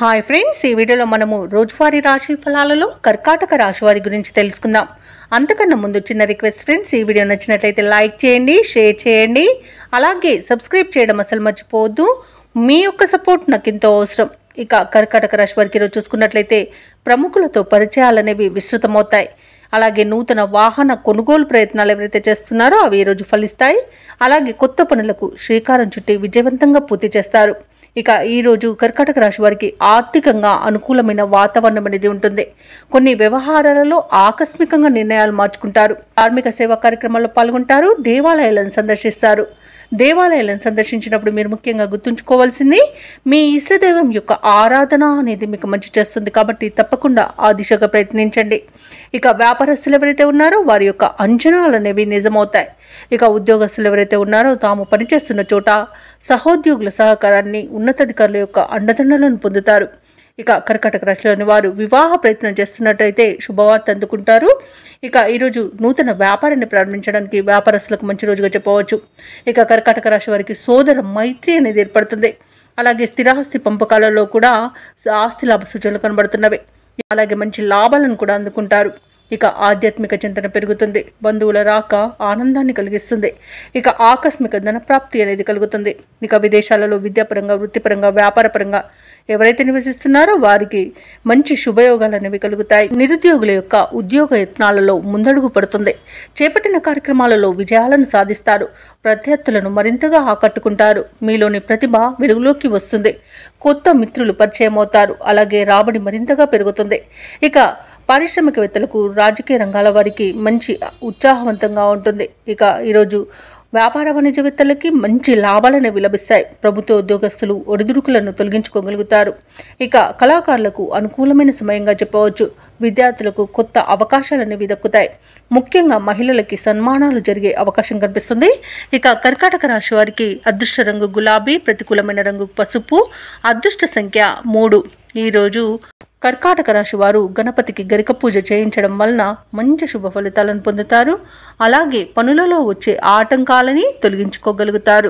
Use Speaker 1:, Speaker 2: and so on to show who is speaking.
Speaker 1: Hi friends, ఈ వీడియోలో మనము రోజువారీ రాశి ఫలాలలో కర్కాటక రాశి వారి గురించి తెలుసుకుందాం. అంతకన్నా ముందు చిన్న రిక్వెస్ట్ ఫ్రెండ్స్, ఈ వీడియో నచ్చినట్లయితే లైక్ చేయండి, షేర్ చేయండి, అలాగే సబ్స్క్రైబ్ చేయడం అసలు మర్చిపోవద్దు. మీ యొక్క సపోర్ట్ నాకు ఎంతో అవసరం. ఇక కర్కాటక రాశి వారికి ఈరోజు చూసుకున్నట్లయితే ప్రముఖులతో పరిచయాలు అనేవి విస్తృతమవుతాయి. అలాగే నూతన వాహన కొనుగోలు ప్రయత్నాలు ఎవరైతే చేస్తున్నారో అవి ఈరోజు ఫలిస్తాయి. అలాగే కొత్త పనులకు శ్రీకారం చుట్టి విజయవంతంగా పూర్తి చేస్తారు. ఇక ఈరోజు కర్కాటక రాశి వారికి ఆర్థికంగా అనుకూలమైన వాతావరణం అనేది ఉంటుంది. కొన్ని వ్యవహారాలలో ఆకస్మికంగా నిర్ణయాలు మార్చుకుంటారు. ధార్మిక సేవా కార్యక్రమాల్లో పాల్గొంటారు. దేవాలయాలను సందర్శిస్తారు. దేవాలయాలను సందర్శించినప్పుడు మీరు ముఖ్యంగా గుర్తుంచుకోవాల్సింది, మీ ఇష్టదైవం యొక్క ఆరాధన అనేది మీకు మంచి చేస్తుంది. కాబట్టి తప్పకుండా ఆ దిశగా ప్రయత్నించండి. ఇక వ్యాపారస్తులు ఎవరైతే ఉన్నారో వారి యొక్క అంచనాలు అనేవి నిజమవుతాయి. ఇక ఉద్యోగస్తులు ఎవరైతే ఉన్నారో తాము పనిచేస్తున్న చోట సహోద్యోగుల సహకారాన్ని, ఉన్నతాధికారుల యొక్క అండదండలను పొందుతారు. ఇక కర్కాటక రాశిలోని వారు వివాహ ప్రయత్నం చేస్తున్నట్టయితే శుభవార్త అందుకుంటారు. ఇక ఈరోజు నూతన వ్యాపారాన్ని ప్రారంభించడానికి వ్యాపారస్తులకు మంచి రోజుగా చెప్పవచ్చు. ఇక కర్కాటక రాశి వారికి సోదర మైత్రి అనేది ఏర్పడుతుంది. అలాగే స్థిరాస్తి పంపకాలలో కూడా ఆస్తి లాభ సూచనలు కనబడుతున్నవి. అలాగే మంచి లాభాలను కూడా అందుకుంటారు. ఇక ఆధ్యాత్మిక చింతన పెరుగుతుంది. బంధువుల రాక ఆనందాన్ని కలిగిస్తుంది. ఇక ఆకస్మిక ధనప్రాప్తి అనేది కలుగుతుంది. ఇక విదేశాలలో విద్యాపరంగా, వృత్తిపరంగా, వ్యాపారపరంగా ఎవరైతే నివసిస్తున్నారో వారికి మంచి శుభయోగాలు అనేవి కలుగుతాయి. నిరుద్యోగుల యొక్క ఉద్యోగ యత్నాలలో ముందడుగు పడుతుంది. చేపట్టిన కార్యక్రమాలలో విజయాలను సాధిస్తారు. ప్రత్యర్థులను మరింతగా ఆకట్టుకుంటారు. మీలోని ప్రతిభ వెలుగులోకి వస్తుంది. కొత్త మిత్రులు పరిచయం అవుతారు. అలాగే రాబడి మరింతగా పెరుగుతుంది. ఇక పారిశ్రామికవేత్తలకు, రాజకీయ రంగాల వారికి మంచి ఉత్సాహవంతంగా ఉంటుంది. ఇక ఈరోజు వ్యాపార వాణిజ్యవేత్తలకి మంచి లాభాలనే లభిస్తాయి. ప్రభుత్వ ఉద్యోగస్తులు ఒడిదుడుకులను తొలగించుకోగలుగుతారు. ఇక కళాకారులకు అనుకూలమైన సమయంగా చెప్పవచ్చు. విద్యార్థులకు కొత్త అవకాశాలనేవి దక్కుతాయి. ముఖ్యంగా మహిళలకి సన్మానాలు జరిగే అవకాశం కనిపిస్తుంది. ఇక కర్కాటక రాశి వారికి అదృష్ట రంగు గులాబీ, ప్రతికూలమైన రంగు పసుపు, అదృష్ట సంఖ్య 3. ఈరోజు కర్కాటక రాశి వారు గణపతికి గరిక పూజ చేయించడం వలన మంచి శుభ ఫలితాలను పొందుతారు. అలాగే పనులలో వచ్చే ఆటంకాలని తొలగించుకోగలుగుతారు.